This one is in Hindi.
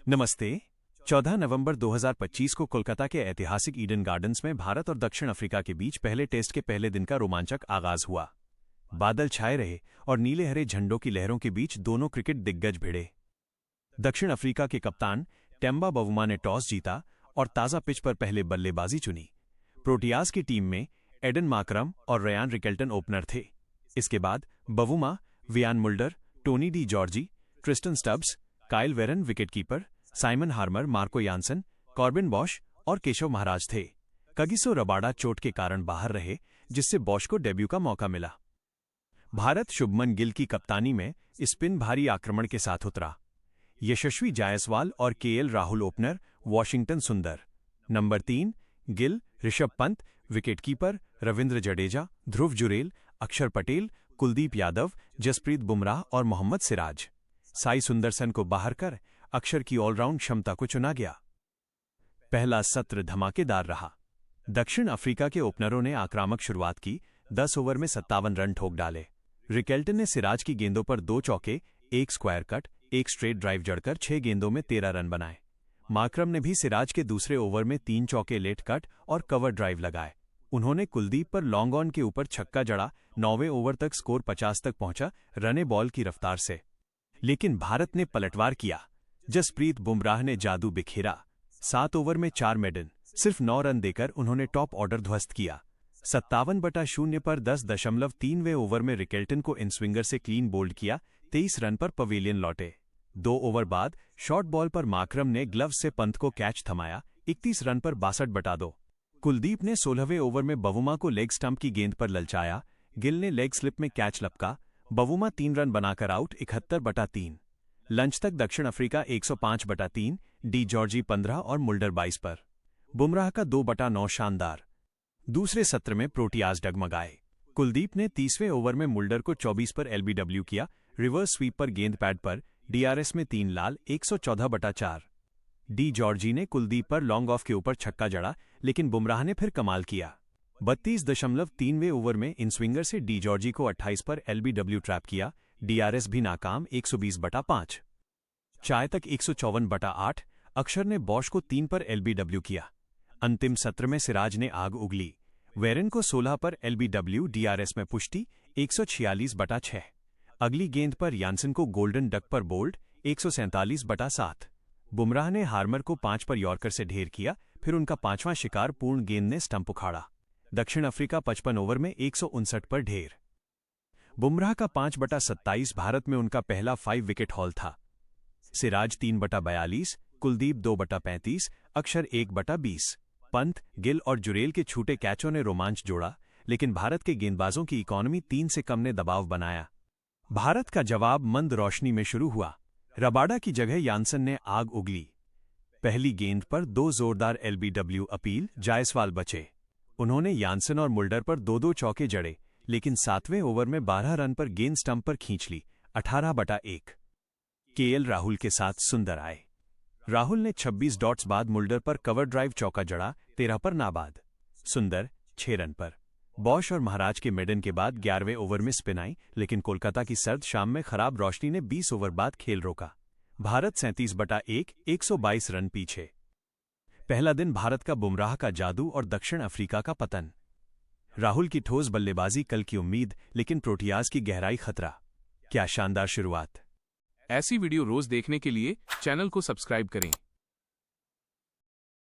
नमस्ते। 14 नवंबर 2025 को कोलकाता के ऐतिहासिक ईडन गार्डन्स में भारत और दक्षिण अफ्रीका के बीच पहले टेस्ट के पहले दिन का रोमांचक आगाज हुआ। बादल छाए रहे और नीले हरे झंडों की लहरों के बीच दोनों क्रिकेट दिग्गज भिड़े। दक्षिण अफ्रीका के कप्तान टेम्बा बवुमा ने टॉस जीता और ताज़ा पिच पर पहले बल्लेबाजी चुनी। प्रोटियाज की टीम में एडन माकरम और रयान रिकेल्टन ओपनर थे। इसके बाद Bavuma, Wiaan Mulder, Tony de Zorzi, Tristan Stubbs, Kyle Verreynne wicketkeeper, Simon Harmer, Marco Jansen, Corbin Bosch और केशव महाराज थे। कगिसो रबाडा चोट के कारण बाहर रहे, जिससे बॉश को डेब्यू का मौका मिला। भारत शुभमन गिल की कप्तानी में स्पिन भारी आक्रमण के साथ उतरा। यशस्वी जायसवाल और केएल राहुल ओपनर, वॉशिंगटन सुंदर। नंबर 3 गिल, ऋषभ पंत, विकेटकीपर रविंद्र जडेजा, ध्रुव जुरेल, अक्षर पटेल, कुलदीप यादव, जसप्रीत बुमराह और मोहम्मद सिराज। साई सुंदरसन को बाहर कर अक्षर की ऑलराउंड क्षमता को चुना गया। पहला सत्र धमाकेदार रहा। दक्षिण अफ्रीका के ओपनरों ने आक्रामक शुरुआत की। 10 ओवर में 57 रन ठोक डाले। रिकेल्टन ने सिराज की गेंदों पर 2 चौके, 1 स्क्वायर कट, 1 स्ट्रेट ड्राइव जड़कर 6 गेंदों में 13 रन बनाए। माकरम ने भी सिराज के दूसरे ओवर में 3 चौके, लेट कट और कवर ड्राइव लगाए। उन्होंने कुलदीप पर लॉन्ग ऑन के ऊपर छक्का जड़ा। 9वें ओवर तक स्कोर 50 तक पहुंचा, रने बॉल की रफ्तार से। लेकिन भारत ने पलटवार किया। जसप्रीत बुमराह ने जादू बिखेरा। 7 ओवर में 4 मेडन, सिर्फ 9 रन देकर उन्होंने टॉप ऑर्डर ध्वस्त किया। 57/0 पर 10.3वें ओवर में रिकेल्टन को इनस्विंगर से क्लीन बोल्ड किया। 23 रन पर पवेलियन लौटे। 2 ओवर बाद शॉर्ट बॉल पर माकरम ने ग्लव से पंत को कैच थमाया। 31 रन पर 62/2। कुलदीप ने 16वें ओवर में बवुमा को लेग स्टंप की गेंद पर ललचाया। गिल ने लेग स्लिप में कैच लपका। बवुमा 3 रन बनाकर आउट। 71/3। लंच तक दक्षिण अफ्रीका 105/3, डी जॉर्जी 15 और मुल्डर 22 पर। बुमराह का 2/9 शानदार। दूसरे सत्र में प्रोटियाज डगमगाए। कुलदीप ने 30वें ओवर में मुल्डर को 24 पर एलबीडब्ल्यू किया। रिवर्स स्वीप पर गेंद पैड पर डीआरएस में 3 लाल। 114/4। डी जॉर्जी ने कुलदीप पर लॉन्ग ऑफ के ऊपर छक्का जड़ा, लेकिन बुमराह ने फिर कमाल किया। 32.3वें ओवर में इनस्विंगर से डी जॉर्जी को 28 पर एलबीडब्ल्यू ट्रैप किया। डीआरएस भी नाकाम। 120/5। चाय तक 154/8। अक्षर ने बॉश को 3 पर एलबीडब्ल्यू किया। अंतिम सत्र में सिराज ने आग उगली। वेरन को 16 पर एलबीडब्ल्यू, डीआरएस में पुष्टि। 146/6। अगली गेंद पर यानसन को गोल्डन डक पर बोल्ड। 147/7। बुमराह ने हार्मर को 5 पर यॉर्कर से ढेर किया। फिर उनका 5वां शिकार पूर्ण गेंद ने स्टंप उखाड़ा। दक्षिण अफ्रीका 55 ओवर में 159 पर ढेर। बुमराह का 5/27 भारत में उनका पहला 5 विकेट हॉल था। सिराज 3/42, कुलदीप 2/35, अक्षर 1/20। पंत, गिल और जुरेल के छूटे कैचों ने रोमांच जोड़ा, लेकिन भारत के गेंदबाजों की इकॉनमी 3 से कम ने दबाव बनाया। भारत का जवाब मंद रोशनी में शुरू हुआ। रबाडा की जगह यानसन ने आग उगली। पहली गेंद पर 2 जोरदार एलबीडब्ल्यू अपील। जायसवाल बचे। उन्होंने यानसन और मुल्डर पर 2-2 चौके जड़े, लेकिन 7वें ओवर में 12 रन पर गेंद स्टंप पर खींच ली। 18/1। केएल राहुल के साथ सुंदर आए। राहुल ने 26 डॉट्स बाद मुल्डर पर कवर ड्राइव चौका जड़ा। 13 पर नाबाद। सुंदर 6 रन पर। बॉश और महाराज के मेडन के बाद 11वें ओवर में स्पिन आई, लेकिन कोलकाता की सर्द शाम में खराब रोशनी ने 20 ओवर बाद खेल रोका। भारत 37/1, 122 रन पीछे। पहला दिन भारत का बुमराह का जादू और दक्षिण अफ्रीका का पतन। राहुल की ठोस बल्लेबाजी कल की उम्मीद, लेकिन प्रोटियाज की गहराई खतरा। क्या शानदार शुरुआत। ऐसी वीडियो रोज देखने के लिए चैनल को सब्सक्राइब करें।